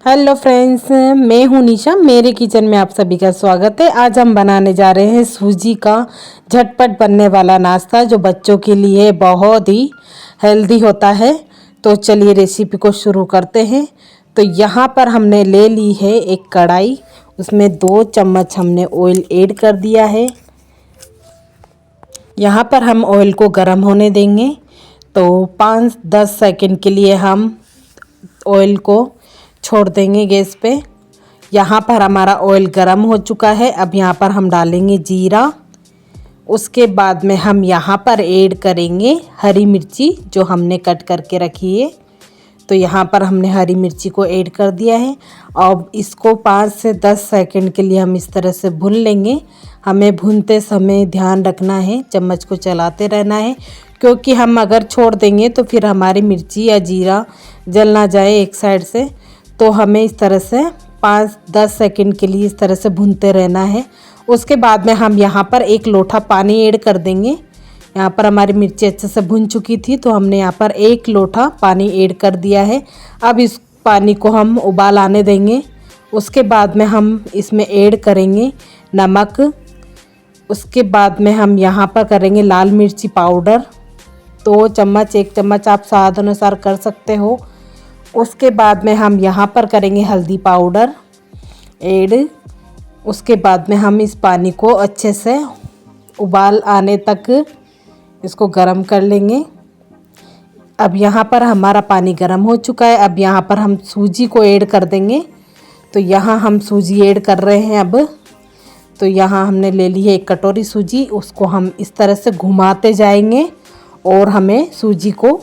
Hello friends, मैं हूं निशा। मेरे किचन में आप सभी का स्वागत है। आज हम बनाने जा रहे हैं सूजी का झटपट बनने वाला नाश्ता जो बच्चों के लिए बहुत ही हेल्दी होता है। तो चलिए रेसिपी को शुरू करते हैं। तो यहाँ पर हमने ले ली है एक कढ़ाई, उसमें 2 चम्मच हमने ऑयल ऐड कर दिया है। यहाँ पर हम ऑयल को गर्म होने देंगे। तो 5-10 सेकंड के लिए हम ऑयल को छोड़ देंगे गैस पे। यहाँ पर हमारा ऑयल गर्म हो चुका है। अब यहाँ पर हम डालेंगे जीरा। उसके बाद में हम यहाँ पर ऐड करेंगे हरी मिर्ची जो हमने कट करके रखी है। तो यहाँ पर हमने हरी मिर्ची को ऐड कर दिया है। अब इसको 5 से 10 सेकंड के लिए हम इस तरह से भून लेंगे। हमें भूनते समय ध्यान रखना है, चम्मच को चलाते रहना है, क्योंकि हम अगर छोड़ देंगे तो फिर हमारी मिर्ची या जीरा जल ना जाए एक साइड से। तो हमें इस तरह से 5-10 सेकंड के लिए इस तरह से भूनते रहना है। उसके बाद में हम यहाँ पर 1 लोटा पानी ऐड कर देंगे। यहाँ पर हमारी मिर्ची अच्छे से भुन चुकी थी तो हमने यहाँ पर 1 लोटा पानी ऐड कर दिया है। अब इस पानी को हम उबाल आने देंगे। उसके बाद में हम इसमें ऐड करेंगे नमक। उसके बाद में हम यहाँ पर करेंगे लाल मिर्ची पाउडर 2 चम्मच, 1 चम्मच आप स्वाद अनुसार कर सकते हो। उसके बाद में हम यहाँ पर करेंगे हल्दी पाउडर ऐड। उसके बाद में हम इस पानी को अच्छे से उबाल आने तक इसको गरम कर लेंगे। अब यहाँ पर हमारा पानी गरम हो चुका है। अब यहाँ पर हम सूजी को ऐड कर देंगे। तो यहाँ हम सूजी ऐड कर रहे हैं अब। तो यहाँ हमने ले ली है 1 कटोरी सूजी। उसको हम इस तरह से घुमाते जाएंगे और हमें सूजी को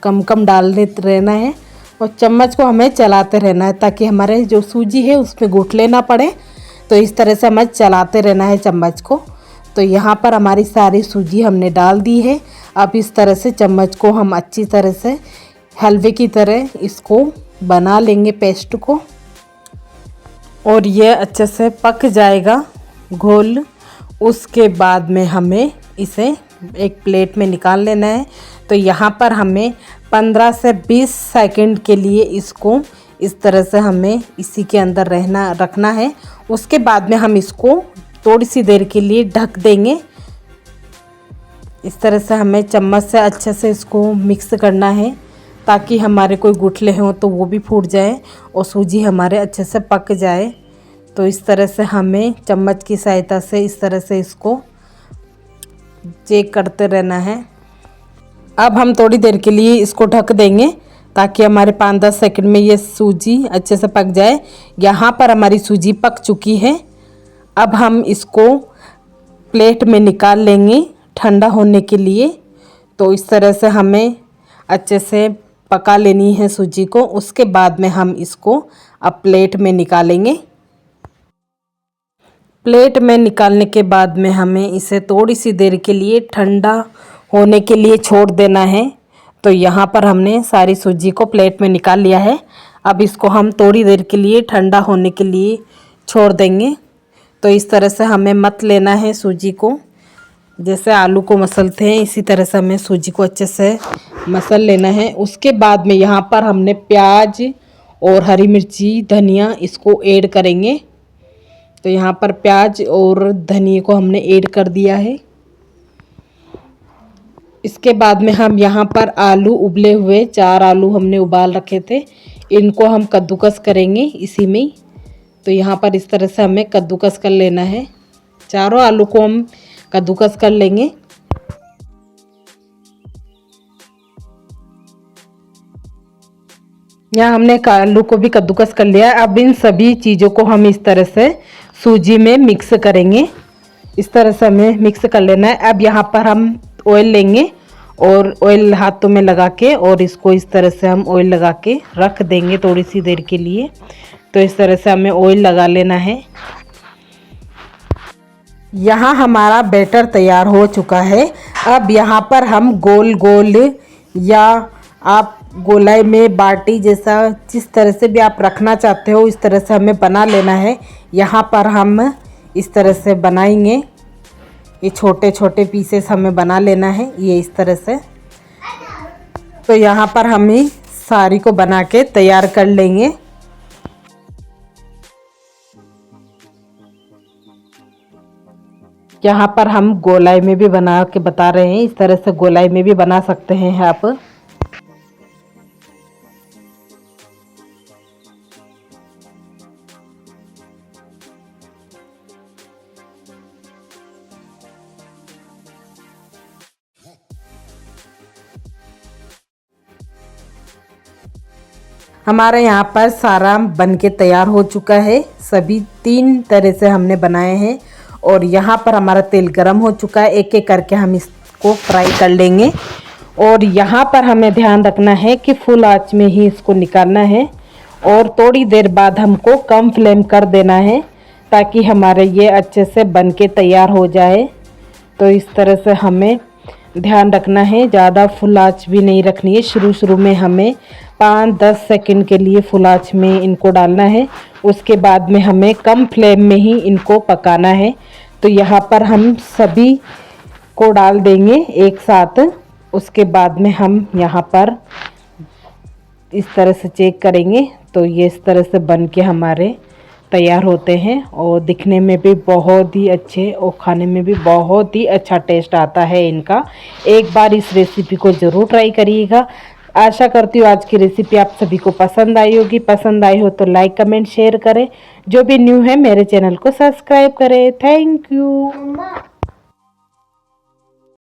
कम कम डालते रहना है और चम्मच को हमें चलाते रहना है ताकि हमारे जो सूजी है उसमें गुठले ना पड़े। तो इस तरह से हमें चलाते रहना है चम्मच को। तो यहाँ पर हमारी सारी सूजी हमने डाल दी है। अब इस तरह से चम्मच को हम अच्छी तरह से हलवे की तरह इसको बना लेंगे पेस्ट को, और ये अच्छे से पक जाएगा घोल। उसके बाद में हमें इसे एक प्लेट में निकाल लेना है। तो यहाँ पर हमें 15 से 20 सेकंड के लिए इसको इस तरह से हमें इसी के अंदर रखना है। उसके बाद में हम इसको थोड़ी सी देर के लिए ढक देंगे। इस तरह से हमें चम्मच से अच्छे से इसको मिक्स करना है ताकि हमारे कोई गुठले हों तो वो भी फूट जाए और सूजी हमारे अच्छे से पक जाए। तो इस तरह से हमें चम्मच की सहायता से इस तरह से इसको चेक करते रहना है। अब हम थोड़ी देर के लिए इसको ढक देंगे ताकि हमारे 5-10 सेकंड में ये सूजी अच्छे से पक जाए। यहाँ पर हमारी सूजी पक चुकी है। अब हम इसको प्लेट में निकाल लेंगे ठंडा होने के लिए। तो इस तरह से हमें अच्छे से पका लेनी है सूजी को। उसके बाद में हम इसको अब प्लेट में निकालेंगे। प्लेट में निकालने के बाद में हमें इसे थोड़ी सी देर के लिए ठंडा होने के लिए छोड़ देना है। तो यहाँ पर हमने सारी सूजी को प्लेट में निकाल लिया है। अब इसको हम थोड़ी देर के लिए ठंडा होने के लिए छोड़ देंगे। तो इस तरह से हमें मत लेना है सूजी को, जैसे आलू को मसलते हैं इसी तरह से हमें सूजी को अच्छे से मसल लेना है। उसके बाद में यहाँ पर हमने प्याज और हरी मिर्ची धनिया इसको ऐड करेंगे। तो यहाँ पर प्याज और धनिया को हमने ऐड कर दिया है। इसके बाद में हम यहाँ पर आलू उबले हुए 4 आलू हमने उबाल रखे थे, इनको हम कद्दूकस करेंगे इसी में। तो यहाँ पर इस तरह से हमें कद्दूकस कर लेना है। चारों आलू को हम कद्दूकस कर लेंगे। यहाँ हमने आलू को भी कद्दूकस कर लिया है। अब इन सभी चीज़ों को हम इस तरह से सूजी में मिक्स करेंगे। इस तरह से हमें मिक्स कर लेना है। अब यहाँ पर हम ऑयल लेंगे और ऑयल हाथों में लगा के और इसको इस तरह से हम ऑयल लगा के रख देंगे थोड़ी सी देर के लिए। तो इस तरह से हमें ऑयल लगा लेना है। यहाँ हमारा बैटर तैयार हो चुका है। अब यहाँ पर हम गोल गोल या आप गोलाई में बाटी जैसा जिस तरह से भी आप रखना चाहते हो इस तरह से हमें बना लेना है। यहाँ पर हम इस तरह से बनाएंगे। ये छोटे छोटे पीसेस हमें बना लेना है ये इस तरह से। तो यहाँ पर हम सारी को बना के तैयार कर लेंगे। यहाँ पर हम गोलाई में भी बना के बता रहे हैं, इस तरह से गोलाई में भी बना सकते हैं आप। हमारा यहाँ पर सारा बनके तैयार हो चुका है। सभी 3 तरह से हमने बनाए हैं और यहाँ पर हमारा तेल गरम हो चुका है। एक एक करके हम इसको फ्राई कर लेंगे और यहाँ पर हमें ध्यान रखना है कि फुल आंच में ही इसको निकालना है और थोड़ी देर बाद हमको कम फ्लेम कर देना है ताकि हमारे ये अच्छे से बनके तैयार हो जाए। तो इस तरह से हमें ध्यान रखना है, ज़्यादा फुल आंच भी नहीं रखनी है। शुरू में हमें 5-10 सेकंड के लिए फुल आंच में इनको डालना है, उसके बाद में हमें कम फ्लेम में ही इनको पकाना है। तो यहाँ पर हम सभी को डाल देंगे एक साथ। उसके बाद में हम यहाँ पर इस तरह से चेक करेंगे तो ये इस तरह से बन के हमारे तैयार होते हैं और दिखने में भी बहुत ही अच्छे और खाने में भी बहुत ही अच्छा टेस्ट आता है इनका। एक बार इस रेसिपी को ज़रूर ट्राई करिएगा। आशा करती हूँ आज की रेसिपी आप सभी को पसंद आई होगी। पसंद आई हो तो लाइक कमेंट शेयर करें। जो भी न्यू है मेरे चैनल को सब्सक्राइब करें। Thank you.